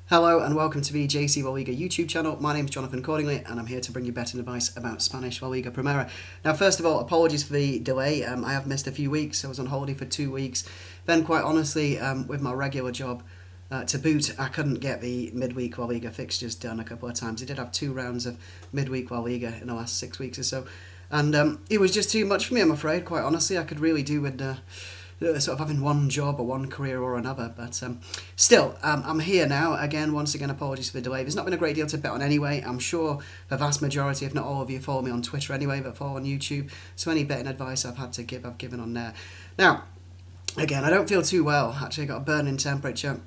Hello and welcome to the JC La Liga YouTube channel. My name is Jonathan Accordingly and I'm here to bring you betting advice about Spanish La Liga Primera. Now, first of all, apologies for the delay. I have missed a few weeks. I was on holiday for 2 weeks. Then, quite honestly, with my regular job to boot, I couldn't get the midweek La Liga fixtures done a couple of times. I did have 2 rounds of midweek La Liga in the last 6 weeks or so. And it was just too much for me, I'm afraid. Quite honestly, I could really do with sort of having one job or one career or another, but still, I'm here now. Once again, apologies for the delay. There's not been a great deal to bet on anyway. I'm sure the vast majority, if not all of you, follow me on Twitter anyway, but follow on YouTube. So any betting advice I've had to give, I've given on there. Now, again, I don't feel too well. Actually, I got a burning temperature,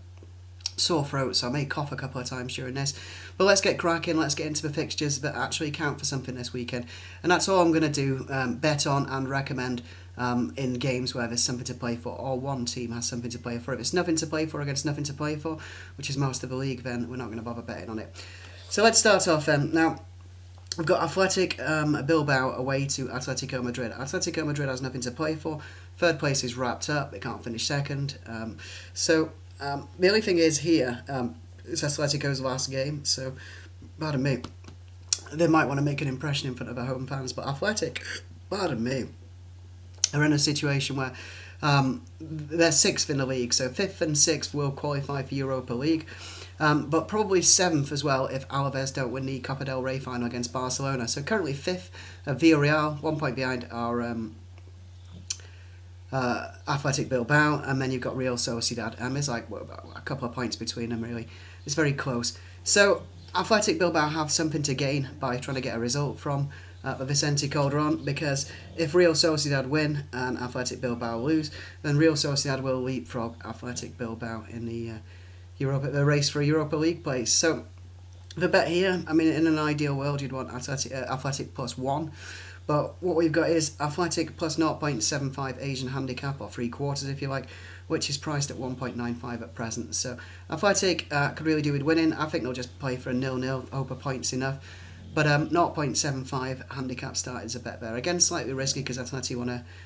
sore throat, so I may cough a couple of times during this. But let's get cracking. Let's get into the fixtures that actually count for something this weekend, and that's all I'm going to do. Bet on and recommend in games where there's something to play for, or one team has something to play for. If it's nothing to play for against nothing to play for, which is most of the league, then we're not going to bother betting on it. So let's start off then. Now, we've got Athletic Bilbao away to Atletico Madrid. Atletico Madrid has nothing to play for. Third place is wrapped up. They can't finish second. The only thing is here, it's Atletico's last game, so, pardon me, they might want to make an impression in front of their home fans, but Athletic, pardon me, are in a situation where they're 6th in the league, so 5th and 6th will qualify for Europa League, but probably 7th as well if Alaves don't win the Copa del Rey final against Barcelona. So currently 5th, Villarreal, 1 point behind our Athletic Bilbao, and then you've got Real Sociedad. There's like a couple of points between them, really. It's very close. So Athletic Bilbao have something to gain by trying to get a result from the Vicente Calderon, because if Real Sociedad win and Athletic Bilbao lose, then Real Sociedad will leapfrog Athletic Bilbao in the race for a Europa League place. So the bet here, I mean, in an ideal world, you'd want Athletic plus 1. But what we've got is Athletic plus 0.75 Asian handicap, or 3/4 if you like, which is priced at 1.95 at present. So Athletic could really do with winning. I think they'll just play for a 0-0, hope a point's enough. But 0.75 handicap start is a bet there. Again, slightly risky because Atleti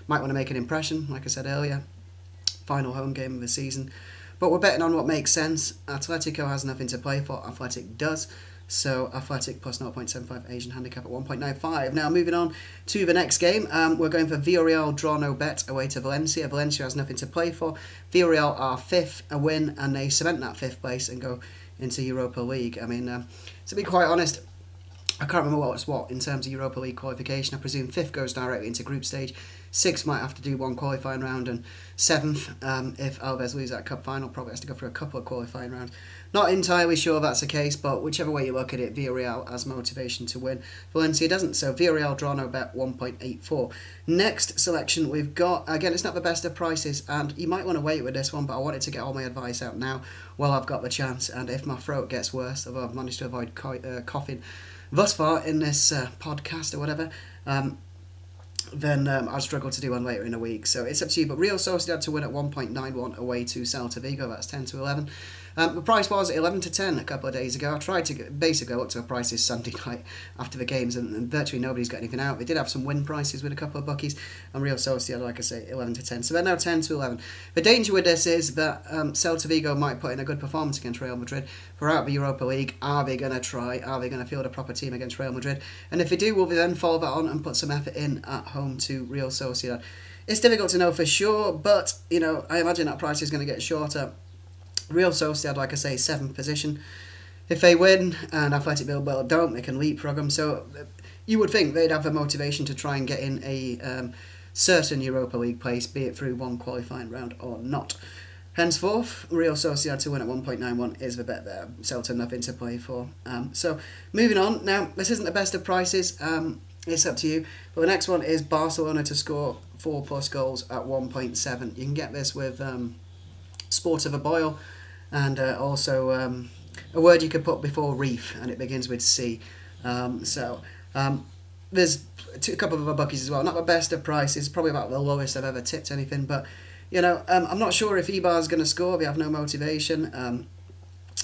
might want to make an impression, like I said earlier. Final home game of the season. But we're betting on what makes sense. Atletico has nothing to play for. Athletic does. So Athletic plus 0.75 Asian handicap at 1.95. Now moving on to the next game, we're going for Villarreal draw no bet away to Valencia. Valencia has nothing to play for. Villarreal are 5th, a win, and they cement that 5th place and go into Europa League. I mean, to be quite honest, I can't remember what's what in terms of Europa League qualification. I presume 5th goes directly into group stage. 6th might have to do one qualifying round, and 7th, if Alaves lose that cup final, probably has to go through a couple of qualifying rounds. Not entirely sure that's the case, but whichever way you look at it, Villarreal has motivation to win. Valencia doesn't, so Villarreal draw no bet 1.84. Next selection we've got, again, it's not the best of prices, and you might want to wait with this one, but I wanted to get all my advice out now while I've got the chance, and if my throat gets worse, although I've managed to avoid coughing thus far in this podcast or whatever, then I'll struggle to do one later in the week. So it's up to you. But Real Sociedad to win at 1.91 away to Celta Vigo. That's 10 to 11. The price was 11 to 10 a couple of days ago. I tried to basically look to the prices Sunday night after the games, and virtually nobody's got anything out. They did have some win prices with a couple of bookies, and Real Sociedad, like I say, 11 to 10. So they're now 10 to 11. The danger with this is that Celta Vigo might put in a good performance against Real Madrid. For out of the Europa League, are they going to try? Are they going to field a proper team against Real Madrid? And if they do, will they then follow that on and put some effort in at home to Real Sociedad? It's difficult to know for sure, but I imagine that price is going to get shorter. Real Sociedad, like I say, 7th position. If they win and Athletic Bilbao don't, they can leapfrog them. So you would think they'd have the motivation to try and get in a certain Europa League place, be it through one qualifying round or not. Henceforth, Real Sociedad to win at 1.91 is the bet there. Celta nothing to play for. So moving on. Now, this isn't the best of prices. It's up to you. But the next one is Barcelona to score 4+ goals at 1.7. You can get this with Sport of a Boil, and also a word you could put before reef, and it begins with C. There's a couple of other bookies as well. Not the best of prices, probably about the lowest I've ever tipped anything, but I'm not sure if Eibar's going to score. They have no motivation.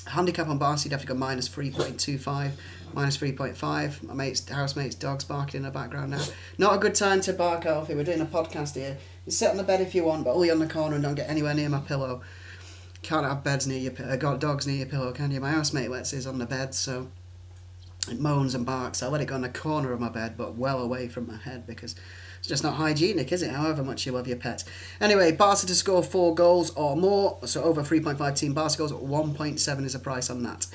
Handicap on Barca, you'd have to go minus 3.25, minus 3.5. My housemate's dog's barking in the background now. Not a good time to bark, Alfie. We're doing a podcast here. You sit on the bed if you want, but only on the corner and don't get anywhere near my pillow. can't have beds near your got dogs near your pillow, can you? My housemate lets his on the bed, so it moans and barks. I let it go in the corner of my bed, but well away from my head, because it's just not hygienic, is it? However much you love your pet. Anyway, Barca to score 4 goals or more, so over 3.5 team Barca goals, 1.7 is the price on that.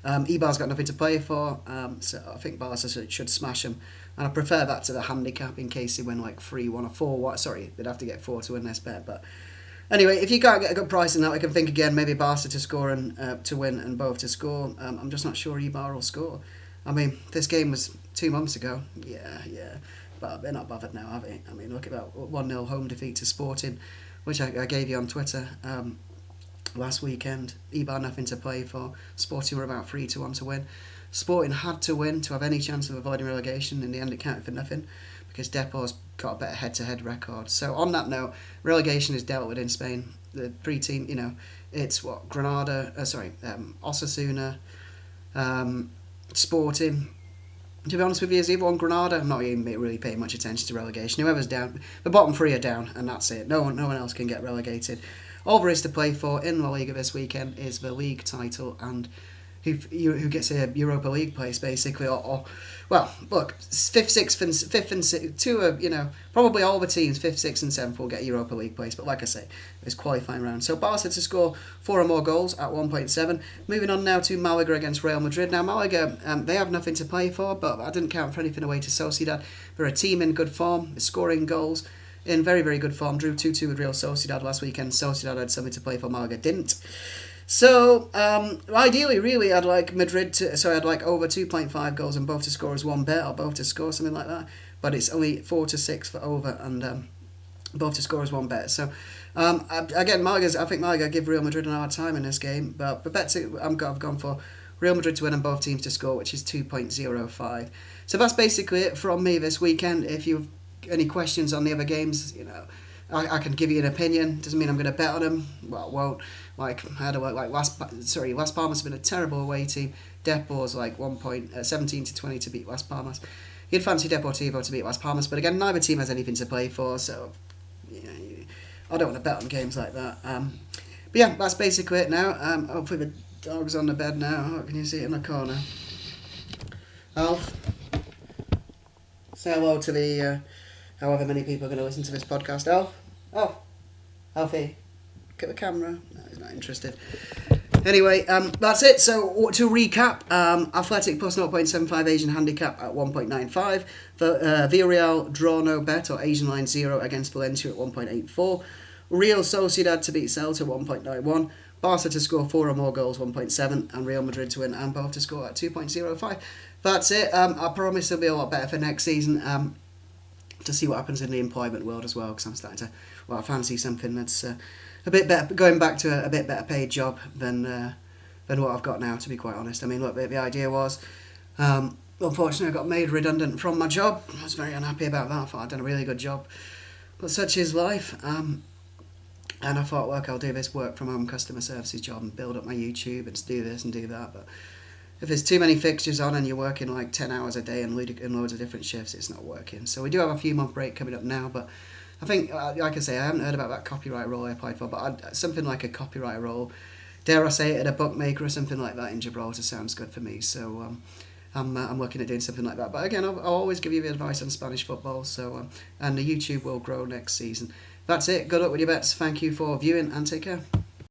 Eibar's got nothing to play for, so I think Barca should smash them. And I prefer that to the handicap in case they win like 3-1 or 4-1. Sorry, they'd have to get 4 to win this bet, but anyway, if you can't get a good price in that, I can think again, maybe Barca to score and to win and both to score. I'm just not sure Eibar will score. I mean, this game was 2 months ago. Yeah. But they're not bothered now, have they? I mean, look at that 1-0 home defeat to Sporting, which I gave you on Twitter last weekend. Eibar nothing to play for. Sporting were about 3-1 to win. Sporting had to win to have any chance of avoiding relegation. In the end, it counted for nothing because Depó's got a better head-to-head record. So on that note, relegation is dealt with in Spain. The pre-team, it's what Osasuna, Sporting. To be honest with you, is either on Granada? I'm not even really paying much attention to relegation. Whoever's down, the bottom 3 are down, and that's it. No one else can get relegated. All there is to play for in La Liga this weekend is the league title and who gets a Europa League place, basically, or well, look, 5th, 6th, and 5th and 6th, 2 are, probably all the teams, 5th, 6th, and 7th will get a Europa League place, but like I say, it's qualifying round. So Barca to score 4 or more goals at 1.7. Moving on now to Malaga against Real Madrid. Now Malaga, they have nothing to play for, but I didn't count for anything away to Sociedad. They're a team in good form, they're scoring goals in very, very good form. Drew 2-2 with Real Sociedad last weekend. Sociedad had something to play for, Malaga didn't. So, ideally, really, I'd like Madrid to... So I'd like over 2.5 goals and both to score as one bet, or both to score, something like that. But it's only 4-6 for over, and both to score as one bet. So, again, I think Malaga give Real Madrid an hard time in this game. But the bet I've gone for Real Madrid to win and both teams to score, which is 2.05. So that's basically it from me this weekend. If you've any questions on the other games, I can give you an opinion. Doesn't mean I'm going to bet on them. Well, won't. Like Las Palmas have been a terrible away team. Depó's like 17 to 20 to beat Las Palmas. You'd fancy Deportivo to beat Las Palmas, but again, neither team has anything to play for, so I don't want to bet on games like that. But yeah, that's basically it now. Hopefully the dog's on the bed now. Oh, can you see it in the corner? Alf, say hello to the however many people are going to listen to this podcast. Alfie, look at the camera. No, he's not interested. Anyway, that's it. So to recap, Athletic plus 0.75 Asian handicap at 1.95. Villarreal draw no bet or Asian line 0 against Valencia at 1.84. Real Sociedad to beat Celta 1.91. Barca to score 4 or more goals 1.7. And Real Madrid to win and both to score at 2.05. That's it. I promise it'll be a lot better for next season. To see what happens in the employment world as well, because I'm starting to, I fancy something that's a bit better, going back to a bit better paid job than what I've got now, to be quite honest. I mean, look, the idea was, unfortunately, I got made redundant from my job. I was very unhappy about that. I thought I'd done a really good job, but such is life. And I thought, look, I'll do this work from home customer services job and build up my YouTube and do this and do that, but if there's too many fixtures on and you're working like 10 hours a day and loads of different shifts, it's not working. So we do have a few month break coming up now, but I think, like I say, I haven't heard about that copyright role I applied for, but something like a copyright role, dare I say it, at a bookmaker or something like that in Gibraltar sounds good for me. So I'm looking at doing something like that. But again, I'll always give you the advice on Spanish football. So and the YouTube will grow next season. That's it. Good luck with your bets. Thank you for viewing and take care.